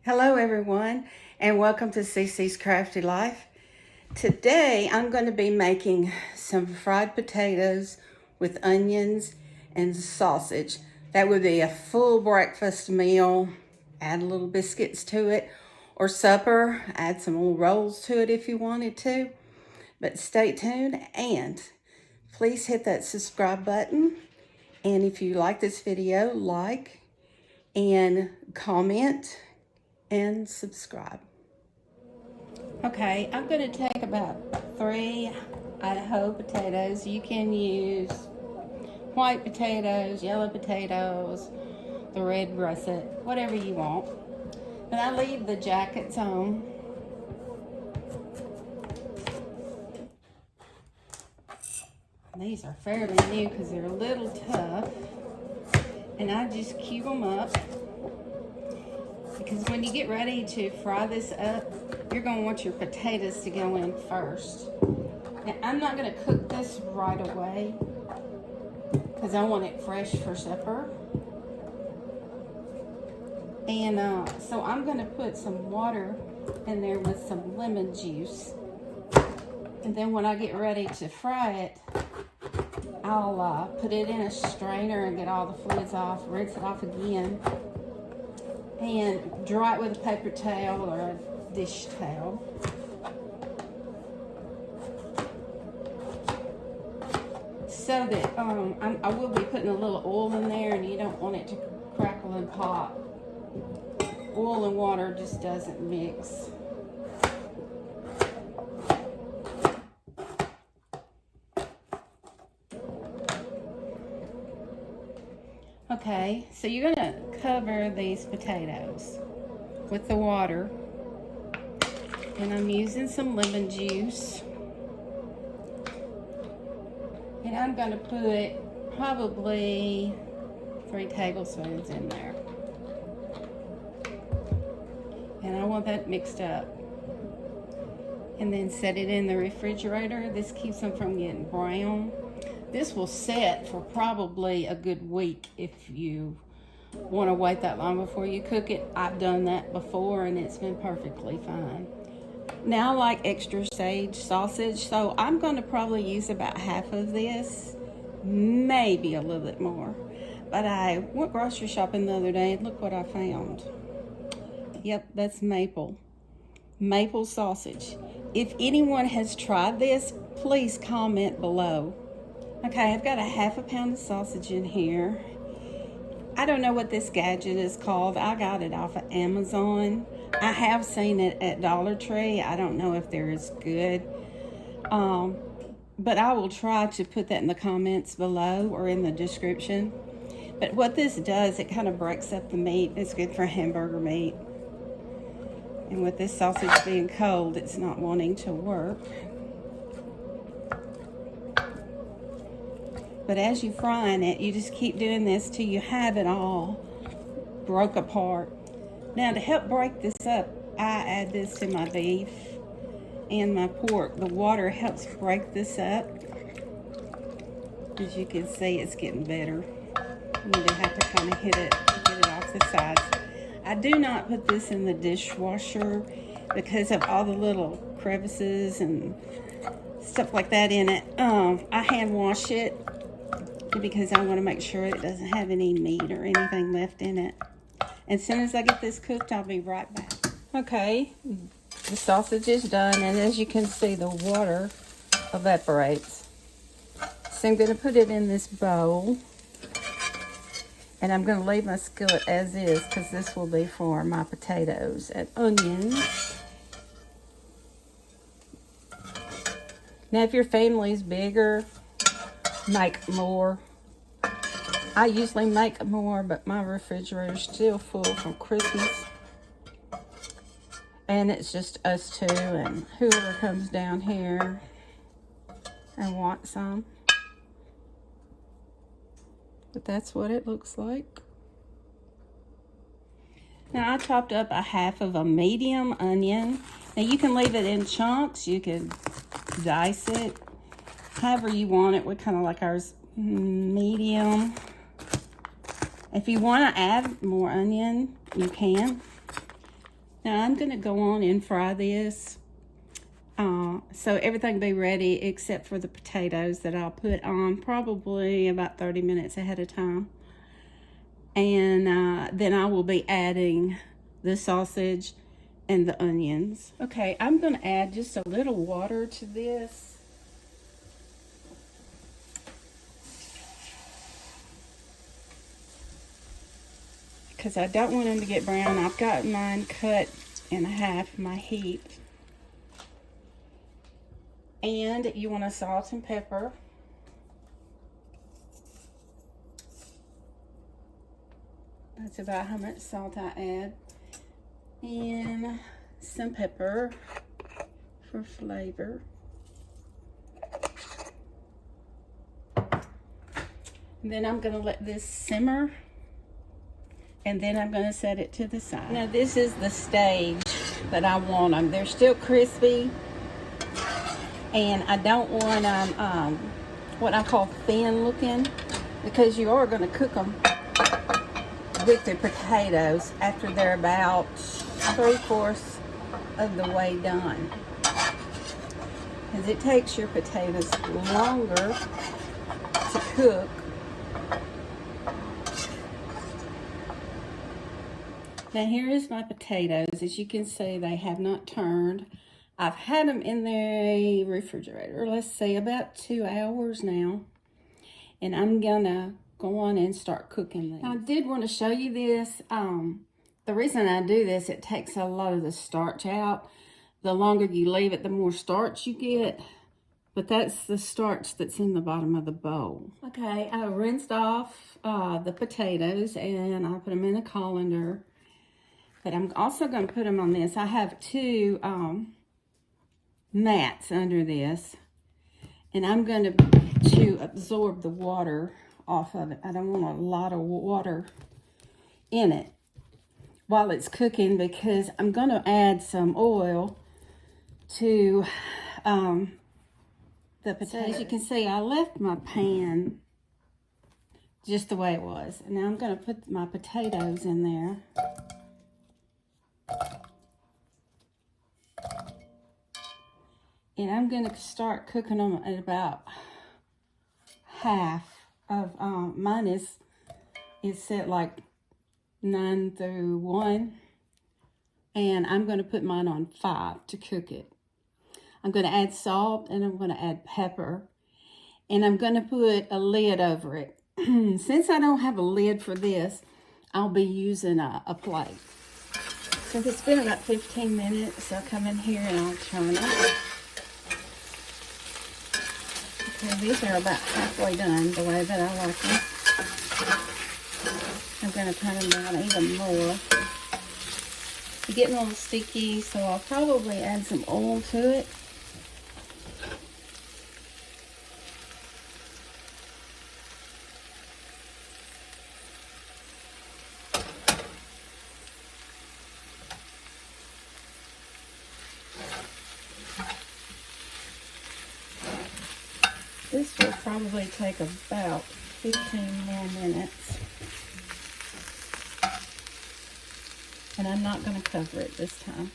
Hello everyone, and welcome to CC's Crafty Life. Today I'm going to be making some fried potatoes with onions and sausage. That would be a full breakfast meal. Add a little biscuits to it, or supper. Add some little rolls to it if you wanted to. But stay tuned and please hit that subscribe button. And if you like this video, like and comment and subscribe. Okay, I'm going to take about 3 Idaho potatoes. You can use white potatoes, yellow potatoes, the red russet, whatever you want. And I leave the jackets on. These are fairly new because they're a little tough. And I just cube them up. Because when you get ready to fry this up, you're going to want your potatoes to go in first. Now, I'm not going to cook this right away because I want it fresh for supper. And so I'm going to put some water in there with some lemon juice. And then when I get ready to fry it, I'll put it in a strainer and get all the fluids off, rinse it off again, and dry it with a paper towel or a dish towel. So that I will be putting a little oil in there, and you don't want it to crackle and pop. Oil and water just doesn't mix. Okay, so you're going to cover these potatoes with the water, and I'm using some lemon juice, and I'm going to put probably 3 tablespoons in there, and I want that mixed up, and then set it in the refrigerator. This keeps them from getting brown. This will set for probably a good week if you want to wait that long before you cook it. I've done that before and it's been perfectly fine. Now I like extra sage sausage, so I'm going to probably use about half of this, maybe a little bit more. But I went grocery shopping the other day and look what I found. Yep, that's maple sausage. If anyone has tried this, please comment below. Okay, I've got a half a pound of sausage in here. I don't know what this gadget is called. I got it off of Amazon. I have seen it at Dollar Tree. I don't know if they're as good. But I will try to put that in the comments below or in the description. But what this does, it kind of breaks up the meat. It's good for hamburger meat. And with this sausage being cold, it's not wanting to work. But as you're frying it, you just keep doing this till you have it all broke apart. Now, to help break this up, I add this to my beef and my pork. The water helps break this up. As you can see, it's getting better. You do have to kind of hit it to get it off the sides. I do not put this in the dishwasher because of all the little crevices and stuff like that in it. I hand wash it because I want to make sure it doesn't have any meat or anything left in it. As soon as I get this cooked, I'll be right back. Okay, the sausage is done, and as you can see, the water evaporates. So I'm going to put it in this bowl, and I'm going to leave my skillet as is because this will be for my potatoes and onions. Now, if your family's bigger, make more. I usually make more, but my refrigerator's still full from Christmas. And it's just us two and whoever comes down here and wants some. But that's what it looks like. Now I chopped up a half of a medium onion. Now you can leave it in chunks. You can dice it however you want it. We kind of like ours medium. If you want to add more onion, you can. Now I'm going to go on and fry this. So everything be ready except for the potatoes that I'll put on probably about 30 minutes ahead of time. And then I will be adding the sausage and the onions. Okay, I'm going to add just a little water to this. Because I don't want them to get brown. I've got mine cut in half, my heap. And you want to salt and pepper. That's about how much salt I add. And some pepper for flavor. And then I'm going to let this simmer. And then I'm going to set it to the side. Now this is the stage that I want them. They're still crispy. And I don't want them what I call thin looking, because you are going to cook them with the potatoes after they're about 3/4 of the way done. Because it takes your potatoes longer to cook. Now here is my potatoes. As you can see, they have not turned. I've had them in the refrigerator, let's say about 2 hours now. And I'm gonna go on and start cooking these. I did want to show you this. The reason I do this, it takes a lot of the starch out. The longer you leave it, the more starch you get. But that's the starch that's in the bottom of the bowl. Okay, I rinsed off the potatoes and I put them in a colander. But I'm also going to put them on this. I have 2 mats under this. And I'm going to absorb the water off of it. I don't want a lot of water in it while it's cooking, because I'm going to add some oil to the potatoes. As you can see, I left my pan just the way it was. And now I'm going to put my potatoes in there. And I'm going to start cooking them at about half of, mine is set like 9 through 1. And I'm going to put mine on 5 to cook it. I'm going to add salt and I'm going to add pepper. And I'm going to put a lid over it. Since I don't have a lid for this, I'll be using a plate. So it's been about 15 minutes. I'll come in here and I'll turn it. Okay, these are about halfway done the way that I like them. I'm going to turn them down even more. They're getting a little sticky, so I'll probably add some oil to it. This will probably take about 15 more minutes. And I'm not going to cover it this time.